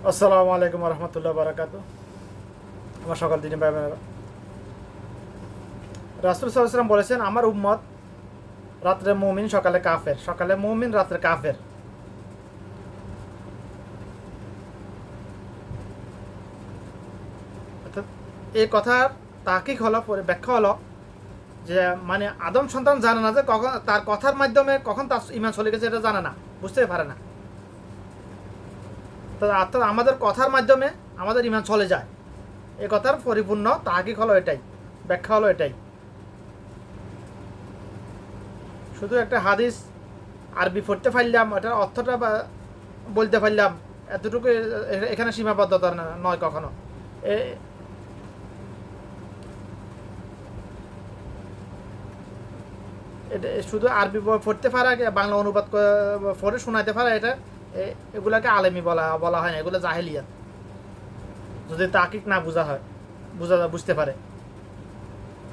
আসসালামু আলাইকুম রহমতুল্লাহ বারাকাতু। আমার সকাল দিনে রাসূল সাল্লাল্লাহু আলাইহি ওয়াসাল্লাম বলেছেন, আমার উম্মত রাত্রে মুমিন, সকালে কাফের, সকালে মুমিন, রাত্রে কাফের। অর্থাৎ এই কথার তাহকিক হলো, ব্যাখ্যা হলো যে মানে আদম সন্তান জানে না যে কখন তার কথার মাধ্যমে কখন তার ইমান চলে গেছে, এটা জানে না, বুঝতে পারে না। অর্থাৎ আমাদের কথার মাধ্যমে আমাদের ইমান চলে যায়। এই কথার পরিপূর্ণ তাহকিক হলো এটাই, ব্যাখ্যা হলো এটাই। শুধু একটা হাদিস আরবি পড়তে পারলাম, এটার অর্থটা বলতে পারলাম, এতটুকু এখানে সীমাবদ্ধতা নয় কখনো। এটা শুধু আরবি পড়তে পারা, বাংলা অনুবাদ পড়ে শোনাইতে পারা, এটা এগুলাকে আলেমি বলা বলা হয় না, এগুলো জাহেলিয়াত। যদি তাকিক না বোঝা হয়, বুঝতে পারে।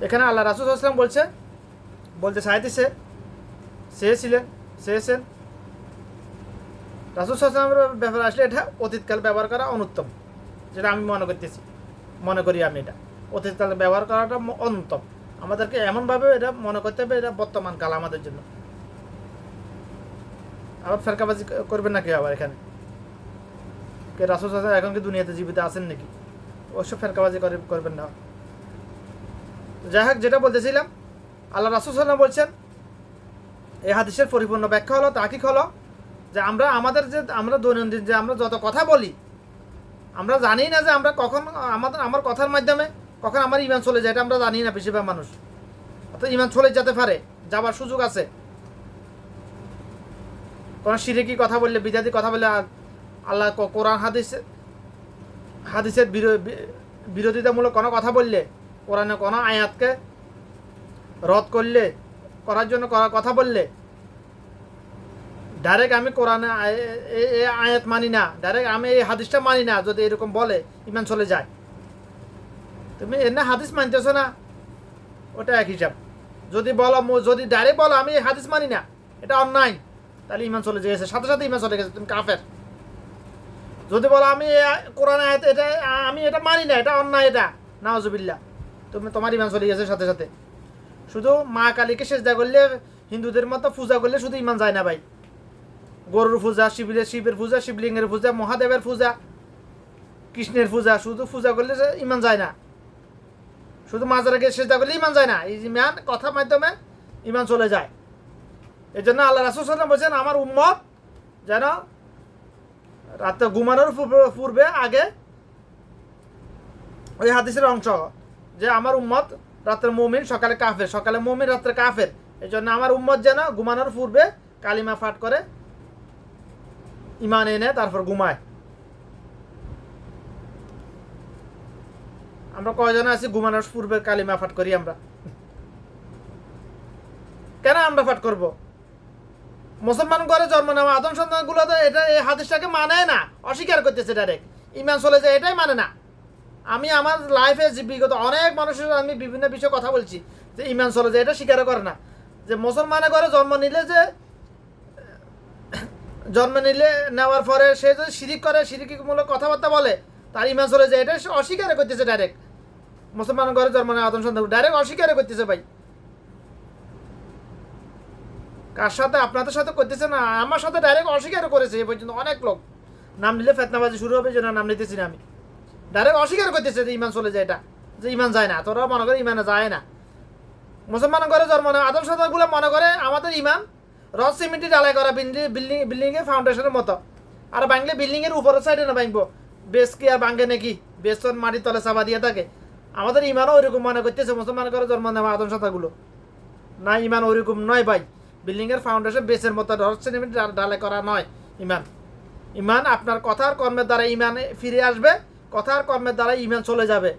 এখানে আল্লাহ রাসূল সাল্লাল্লাহু আলাইহি ওয়াসাল্লাম বলতে চাইতেছে, চেয়েছেন রাসূল সাল্লাল্লাহু আলাইহি ওয়াসাল্লামের ব্যাপারে আসলে এটা অতীতকাল ব্যবহার করা অনুত্তম, যেটা আমি মনে করি আমি এটা অতীতকাল ব্যবহার করাটা অনুত্তম। আমাদেরকে এমনভাবে এটা মনে করতে হবে, এটা বর্তমান কাল আমাদের জন্য। আবার ফেরকাবাজি করবেন নাকি আবার এখানে? কে রাসূল সাল্লাল্লাহু আলাইহি ওয়াসাল্লাম এখন কি দুনিয়াতে জীবিত আছেন নাকি? ওসব ফেরকাবাজি করবেন না। যাই হোক, যেটা বলতেছিলাম, আল্লাহ রাসূল সাল্লাল্লাহু আলাইহি ওয়াসাল্লাম বলছেন, এই হাদিসের পরিপূর্ণ ব্যাখ্যা হলো, তাহকিক হলো যে আমরা দৈনন্দিন যে আমরা যত কথা বলি, আমরা জানি না যে আমরা কখন আমার কথার মাধ্যমে কখন আমার ইমান চলে যায়, এটা আমরা জানি না বেশিরভাগ মানুষ। অর্থাৎ ইমান চলে যেতে পারে, যাবার সুযোগ আছে। কোনো শিরকি কথা বললে, বিদাতি কথা বললে, আল্লাহ কোরআন হাদিসের বিরোধিতামূলক কোনো কথা বললে, কোরআনে কোনো আয়াতকে রদ করার জন্য কথা বললে, ডাইরেক্ট আমি কোরআনে আয়াত মানি না, ডাইরেক্ট আমি এই হাদিসটা মানি না, যদি এরকম বলে ইমান চলে যায়। তুমি এনে হাদিস মানতেছো না, ওটা এক হিসাব। যদি ডাইরেক্ট বলো আমি এই হাদিস মানি না, এটা অন্যায়, তাহলে ইমান চলে গেছে, সাথে সাথে ইমান চলে গেছে, তুমি কাফের। যদি বলো আমি কোরআন আয়াত এটা আমি এটা মানি না, এটা অন্যায়, এটা নাউজুবিল্লাহ, তোমার ইমান চলে গেছে সাথে সাথে। শুধু মা কালীকে সেজদা করলে, হিন্দুদের মতো পূজা করলে শুধু ইমান যায় না ভাই। গরুর পূজা, শিবের পূজা, শিবলিঙ্গের পূজা, মহাদেবের পূজা, কৃষ্ণের পূজা, শুধু পূজা করলে ইমান যায় না। শুধু মাজারে গিয়ে সেজদা করলে ইমান যায় না, এই ইমান কথার মাধ্যমে ইমান চলে যায়। এই জন্য আল্লাহ রাসূল সাল্লাল্লাহু আলাইহি ওয়াসাল্লাম বলছেন, আমার উম্মত যেন রাতে ঘুমানোর পূর্বে আগে, ওই হাদিসের অংশ যে আমার উম্মত রাত্রে মুমিন, সকালে কাফের, সকালে মুমিন, রাত্রে কাফের। এই জন্য আমার উম্মত যেন ঘুমানোর পূর্বে কালিমা পাঠ করে, ইমান এনে তারপর ঘুমায়। আমরা কয়জন আছি ঘুমানোর পূর্বে কালিমা পাঠ করি? আমরা কেন আমরা পাঠ করব? মুসলমান ঘরে জন্ম নেওয়া আদম সন্তানগুলো তো এটা এই হাদিসটাকে মানে না, অস্বীকার করতেছে ডাইরেক্ট, ইমান চলে যায় এটাই মানে না। আমি আমার লাইফে বিগত অনেক মানুষের আমি বিভিন্ন বিষয়ে কথা বলছি যে ইমান চলে যায়, এটা স্বীকার করে না। যে মুসলমানের ঘরে জন্ম নিলে নেওয়ার পরে সে যদি শিরিক করে, শিরিকমূলক কথাবার্তা বলে, তার ইমান চলে যায়, এটা অস্বীকার করতেছে ডাইরেক্ট। মুসলমান ঘরে জন্ম নেওয়া আদম সন্তান ডাইরেক্ট অস্বীকার করতেছে ভাই। কার সাথে? আপনাদের সাথে করতেছে না, আমার সাথে ডাইরেক্ট অস্বীকার করেছে এ পর্যন্ত অনেক লোক। নাম নিলে ফেতনাবাজি শুরু হবে, যেন নাম নিতেছি না আমি। ডাইরেক্ট অস্বীকার করতেছে যে ইমান চলে যায়, এটা যে ইমান যায় না। তোরা মনে করে ইমানে যায় না। মুসলমান ঘরে জন্ম নেওয়া আদম সন্তানগুলো মনে করে আমাদের ইমান রড সিমেন্টে ঢালাই করা বিল্ডিংয়ের ফাউন্ডেশনের মতো। আর ভাঙলে বিল্ডিংয়ের উপরের সাইডে না ভাঙবো, বেশ কি আর ভাঙে নাকি? বেশ তো মাটির তলে চাপা দিয়ে থাকে। আমাদের ইমানও ওইরকম মনে করতেছে মুসলমান ঘরে জন্ম নেওয়া আদম সন্তানগুলো। না, ইমান ওইরকম নয় ভাই। বিল্ডিংয়ের ফাউন্ডেশন বেসের মতো রড সিমেন্ট ঢালাই করা নয় ইমান। ইমান আপনার কথার কর্মের দ্বারা ইমান ফিরে আসবে, কথার কর্মের দ্বারা ইমান চলে যাবে।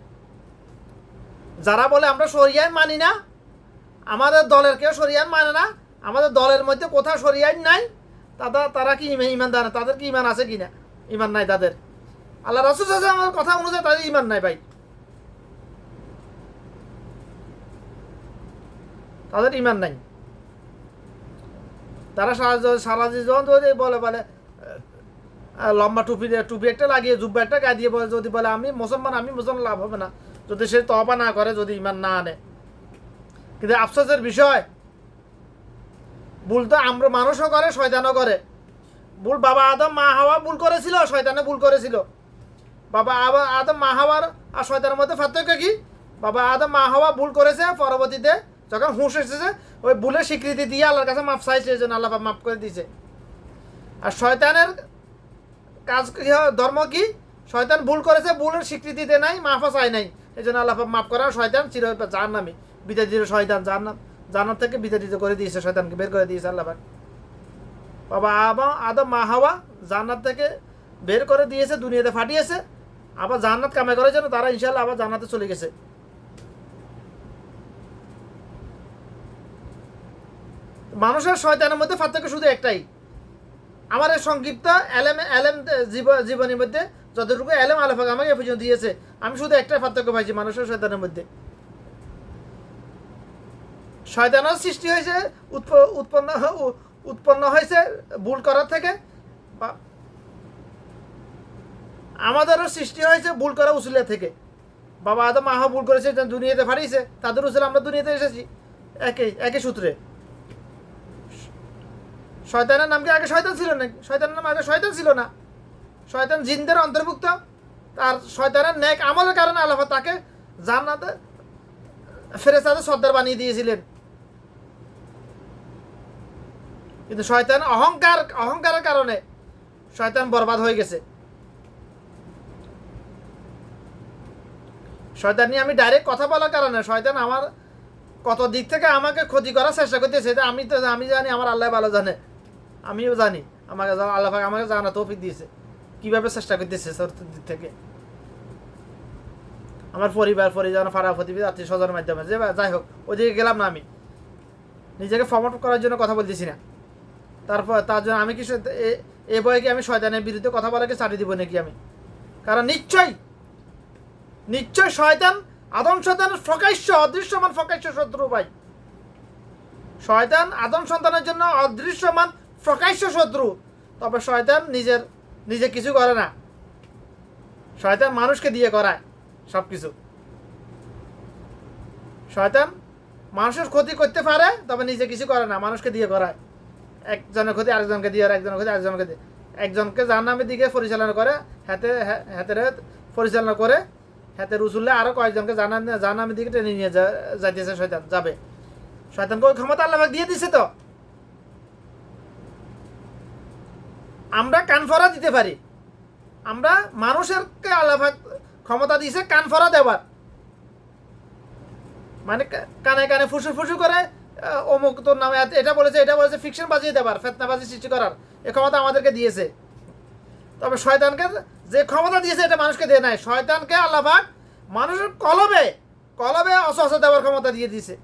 যারা বলে আমরা শরিয়ায় মানি না, আমাদের দলের কেউ শরিয়ান মানে না, আমাদের দলের মধ্যে কোথাও শরিয়ান নাই, তারা কি ইমান দেয় না? তাদের কি ইমান আছে কিনা? ইমান নাই তাদের। আল্লাহ রাসূল সাল্লাল্লাহু আলাইহি ওয়াসাল্লামের কথা অনুযায়ী তাদের ইমান নাই ভাই, তাদের ইমান নাই। তারা সারা জীবন যদি বলে লম্বা টুপি একটা লাগিয়ে জুব্বা একটা গায়ে দিয়ে যদি বলে আমি মুসলমান লাভ হবে না যদি সে তওবা না করে, যদি ইমান না আনে। কিন্তু আফসোসের বিষয়, ভুল তো আমরা মানুষও করে, শয়তানও করে ভুল। বাবা আদম মা হাওয়া ভুল করেছিল, শয়তানে ভুল করেছিল। বাবা আদম মা হাওয়ার আর শয়তানের মধ্যে পার্থক্য কি? বাবা আদম মা হাওয়া ভুল করেছে, পরবর্তীতে যখন হুঁশ এসেছে ওই ভুলের স্বীকৃতি দিয়ে আল্লাহর কাছে মাফ চাইছে, এই জন্য আল্লাহ মাফ করে দিয়েছে। আর শয়তানের কাজ ধর্ম কি? শয়তান ভুল করেছে, ভুলের স্বীকৃতিতে নাই, মাফা চাই নাই, এই জন্য আল্লাহ মাফ করা। শয়তান জাহান্নামী, বিতাড়িত শয়তান জান্নাত থেকে বিতাড়িত করে দিয়েছে, শয়তানকে বের করে দিয়েছে আল্লাহ পাক। বাবা আদম মা হাওয়া জান্নাত থেকে বের করে দিয়েছে, দুনিয়াতে পাঠিয়েছে, আবার জান্নাত কামাই করার জন্য তারা ইনশাআল্লাহ আবার জান্নাতে চলে গেছে। মানুষের শয়তানের মধ্যে পার্থক্য শুধু একটাই। আমার এই সংক্ষিপ্ত এলেম জীবনের মধ্যে যতটুকু এলেম আল্লাহ পাক আমাকে এ পর্যন্ত দিয়েছে, আমি শুধু একটাই পার্থক্য পাইছি মানুষের শয়তানের মধ্যে। শয়তানের সৃষ্টি হয়েছে উৎপন্ন হয়েছে ভুল করার থেকে, আমাদেরও সৃষ্টি হয়েছে ভুল করা উসুলের থেকে। বাবা আদম মা হাওয়া ভুল করেছে, দুনিয়াতে পাঠিয়েছে, তাদের উসুলে আমরা দুনিয়াতে এসেছি, একই সূত্রে। শয়তানের নাম কি আগে শয়তান ছিল নাকি? শয়তানের নাম আগে শয়তান ছিল না, শয়তান জিনদের অন্তর্ভুক্ত। তার শয়তানের নেক আমলের কারণে আল্লাহ তাকে জান্নাতে ফেরেশতাদের সর্দার বানিয়ে দিয়েছিলেন। কিন্তু শয়তান অহংকারের কারণে শয়তান বরবাদ হয়ে গেছে। শয়তান নিয়ে আমি ডাইরেক্ট কথা বলার কারণে শয়তান আমার কত দিক থেকে আমাকে ক্ষতি করার চেষ্টা করতেছে, এটা আমি জানি, আমার আল্লাহ ভালো জানে, আমিও জানি। আমাকে আল্লাহ আমাকে জানা তৌফিক দিয়েছে কীভাবে চেষ্টা করতেছে দিক থেকে। আমার পরিজন পাড়া প্রতিবেশী আত্মীয় স্বজনের মাধ্যমে যে যাই হোক, ওইদিকে গেলাম না, আমি নিজেকে প্রমোট করার জন্য কথা বলতেছি না। তারপর তার জন্য আমি কি এ বয়ে কি আমি শয়তানের বিরুদ্ধে কথা বলাকে ছাড়িয়ে দিব নাকি আমি? কারণ নিশ্চয় শয়তান আদম সন্তানের অদৃশ্যমান প্রকাশ্য শত্রু ভাই। শয়তান আদম সন্তানের জন্য অদৃশ্যমান প্রকাশ্য শত্রু। তবে শয়তান নিজে কিছু করে না, শয়তান মানুষকে দিয়ে করায় সব কিছু। শয়তান মানুষের ক্ষতি করতে পারে, তবে নিজে কিছু করে না, মানুষকে দিয়ে করায়। একজনের ক্ষতি আরেকজনকে দিয়ে, আর একজনের ক্ষতি আরেকজনকে দিয়ে, একজনকে জাহান্নামের দিকে পরিচালনা করে, হাতের পরিচালনা করে, হাতে রসুল্লাহ আরো কয়েকজনকে জাহান্নামের দিকে টেনে নিয়ে যাইতেছে শয়তান, যাবে। শয়তানকে ওই ক্ষমতা আল্লাহ দিয়ে দিছে। তো আমরা কানফরা দিতে পারি, আমরা মানুষেরকে আল্লাহ ক্ষমতা দিয়েছে কানফরা দেওয়ার, মানে কানে কানে ফুসু করে অমুক তোর নামে এটা বলেছে ফিকশন বাজিয়ে দেবার, ফেতনাবাজি সৃষ্টি করার এ ক্ষমতা আমাদেরকে দিয়েছে। তবে শয়তানকে যে ক্ষমতা দিয়েছে এটা মানুষকে দিয়ে নাই। শয়তানকে আল্লাহ পাক মানুষের কলবে অসহসা দেওয়ার ক্ষমতা দিয়ে দিয়েছে,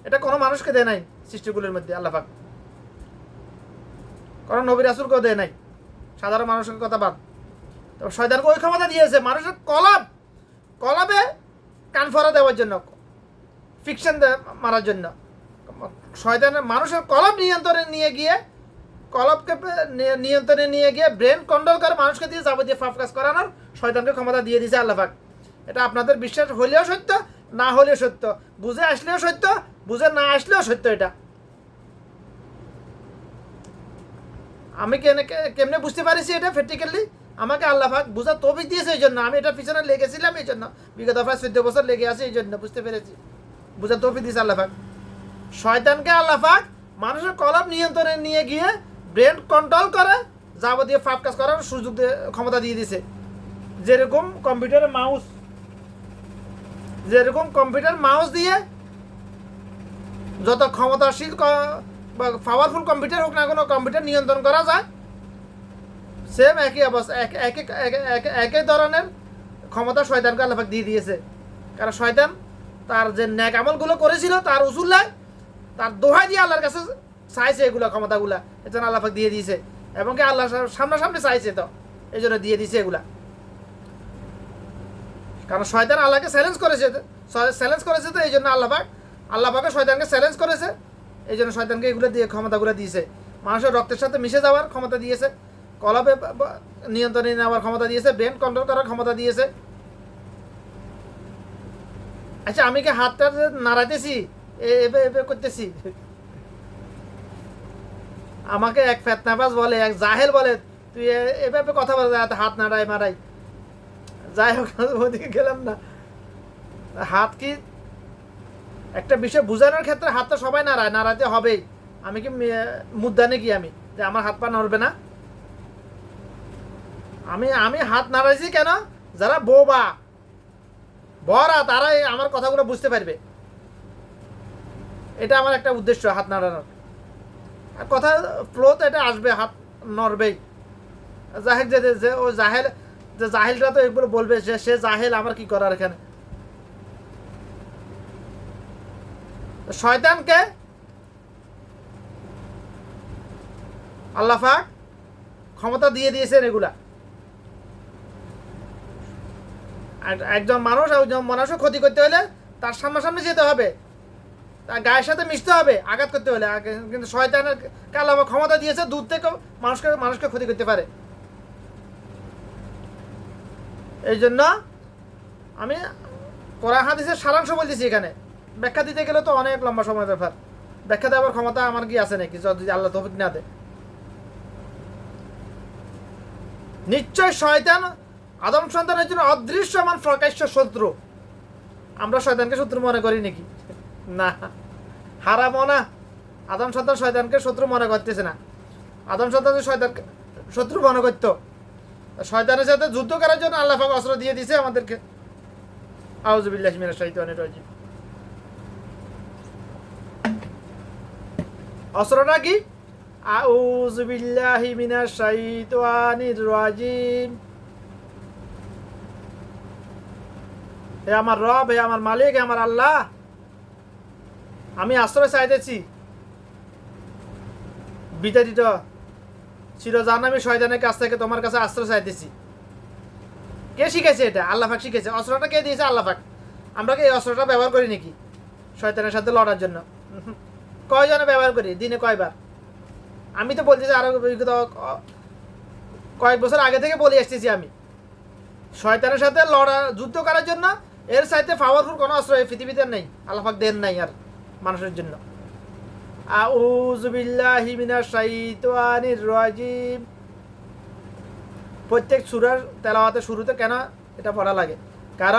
এটা কোনো মানুষকে দেয় নাই সৃষ্টিগুলির মধ্যে আল্লাহ পাক, কারণ নবী রাসূলকেও দেয় নাই, সাধারণ মানুষের কথা বাদ। তবে শয়তানকে ওই ক্ষমতা দিয়েছে মানুষের কলবে কানফরা দেওয়ার জন্য, ফিকশন মারার জন্য। শয়তানের মানুষের নিয়ন্ত্রণে নিয়ে গিয়ে ব্রেন কন্ট্রোল করে মানুষকে দিয়ে যাবতীয় পাপ কাজ করানোর শয়তানকে ক্ষমতা দিয়ে দিয়েছে আল্লাহ পাক। এটা আপনাদের বিশ্বাস হলেও সত্য, না হলেও সত্য, বুঝে আসলেও সত্য, বুঝে না আসলেও সত্য। এটা আমি কেমনে বুঝতে পারিছি এটা প্র্যাকটিক্যালি? আমাকে আল্লাহ পাক বুঝার তৌফিক দিয়েছে, এই জন্য আমি এটার পিছনে লেগেছিলাম, এই জন্য বিগত প্রায় 14 বছর লেগে আছে, এই জন্য বুঝতে পেরেছি, বুঝার তৌফিক দিয়েছে আল্লাহ পাক। শয়তানকে আল্লাহ পাক মানুষের নিয়ন্ত্রণে নিয়ে গিয়ে ব্রেন কন্ট্রোল করে যাবতীয় পাপ কাজ করার সুযোগ ক্ষমতা দিয়ে দিছে। যেরকম কম্পিউটার মাউস দিয়ে যত ক্ষমতাশীল বা পাওয়ারফুল কম্পিউটার হোক না কোনো কম্পিউটার নিয়ন্ত্রণ করা যায়, সেম একই অবস্থা, একই ধরনের ক্ষমতা শয়তানকে আল্লাহ পাক দিয়ে দিয়েছে। কারণ শয়তান তার যে নেক আমলগুলো করেছিল তার উসুল্লায়, তার দোহাই দিয়ে আল্লাহর কাছে চাইছে এগুলো ক্ষমতাগুলা, এজন্য আল্লাহ পাক দিয়ে দিয়েছে। এবং কি আল্লাহ সামনাসামনি চাইছে, তো এই জন্য দিয়ে দিয়েছে এগুলা। কারণ শয়তান আল্লাহকে চ্যালেঞ্জ করেছে, তো এই জন্য আল্লাহ পাকে শয়তানকে চ্যালেঞ্জ করেছে, এই জন্য শয়তানকে এগুলো দিয়ে ক্ষমতাগুলো দিয়েছে। মানুষের রক্তের সাথে মিশে যাওয়ার ক্ষমতা দিয়েছে, কলবে নিয়ন্ত্রণে নেওয়ার ক্ষমতা দিয়েছে, ব্রেন কন্ট্রোল করার ক্ষমতা দিয়েছে। আচ্ছা আমি কি হাতটা নাড়াইতেছি, এভাবে করতেছি? আমাকে এক ফেতনাবাজ বলে, এক জাহেল বলে, তুই এভাবে কথা বলে হাত নাড়াই মারাই। যাই হোক, ওদিকে গেলাম না। হাত কি একটা বিষয় বোঝানোর ক্ষেত্রে হাতটা সবাই নাড়ায়, নাড়াতে হবেই। আমি কি মুদ্রা নাকি আমি যে আমার হাত পা নড়বে না? আমি হাত নাড়াইছি কেন? যারা বোবা বড়া তারাই আমার কথাগুলো বুঝতে পারবে। এটা আমার একটা উদ্দেশ্য, হাত নাড়ানোর। কথা ফ্লোতে এটা আসবে, হাত নড়বেই। জাহেল যে ও জাহেল, যে জাহেলটা তো এগুলো বলবে, সে জাহেল, আমার কি করার এখানে। শয়তানকে আল্লাহ পাক ক্ষমতা দিয়ে দিয়েছেন এগুলা। একজন মানুষ একজন মানুষও ক্ষতি করতে হলে তার সামনাসামনি যেতে হবে, তার গায়ের সাথে মিশতে হবে আঘাত করতে হলে। কিন্তু শয়তানের আল্লাহ পাক ক্ষমতা দিয়েছে দূর থেকে মানুষকে ক্ষতি করতে পারে। এই জন্য আমি কোরআন হাদিসের সারাংশ বলতেছি এখানে। ব্যাখ্যা দিতে গেলে তো অনেক লম্বা সময় ব্যাপার। ব্যাখ্যা দেওয়ার ক্ষমতা আমার কি আছে নাকি, যদি আল্লাহ তৌফিক না দেয়? নিশ্চয় শয়তান আদম সন্তানের জন্য অদৃশ্যমান প্রকাশ্য শত্রু। আমরা শয়তানকে শত্রু মনে করি নাকি? না, হারামও না। আদম সন্তান শয়তানকে শত্রু মনে করতেছে না। আদম সন্তান শয়তানকে শত্রু মনে করতো। শয়তানের সাথে যুদ্ধ করার জন্য আল্লাহ পাক অস্ত্র দিয়ে দিয়েছে আমাদেরকে। আউযু বিল্লাহি মিনাশ শাইতানির রাজিম। অস্ত্রটা কি? আউযু বিল্লাহি মিনাশ শাইতানির রাজিম। হে আমার রব, হে আমার মালিক, হে আমার আল্লাহ, আমি আশ্রয় চাইতেছি বিতাড়িত চিরজাহান্নামী শয়তানের কাছ থেকে তোমার কাছে আশ্রয় চাইতেছি। কে শিখেছে এটা? আল্লাহ পাক শিখেছে। অস্ত্রটা কে দিয়েছে? আল্লাহ পাক। আমরা কি এই অস্ত্রটা ব্যবহার করি নাকি শয়তানের সাথে লড়ার জন্য? কয়জনে ব্যবহার করি? দিনে কয়বার? আমি তো বলতেছি, আরো কয়েক বছর আগে থেকে বলে আসতেছি আমি, শয়তানের সাথে যুদ্ধ করার জন্য এর চাইতে পাওয়ারফুল কোনো অস্ত্র এই পৃথিবীতে নেই। আল্লাহ পাক দেন নাই আর মানুষের জন্য। আউযু বিল্লাহি মিনাশ শাইতানির রাজিম। প্রত্যেক সূরার তেলাওয়াতের শুরুতে কেন এটা পড়া লাগে?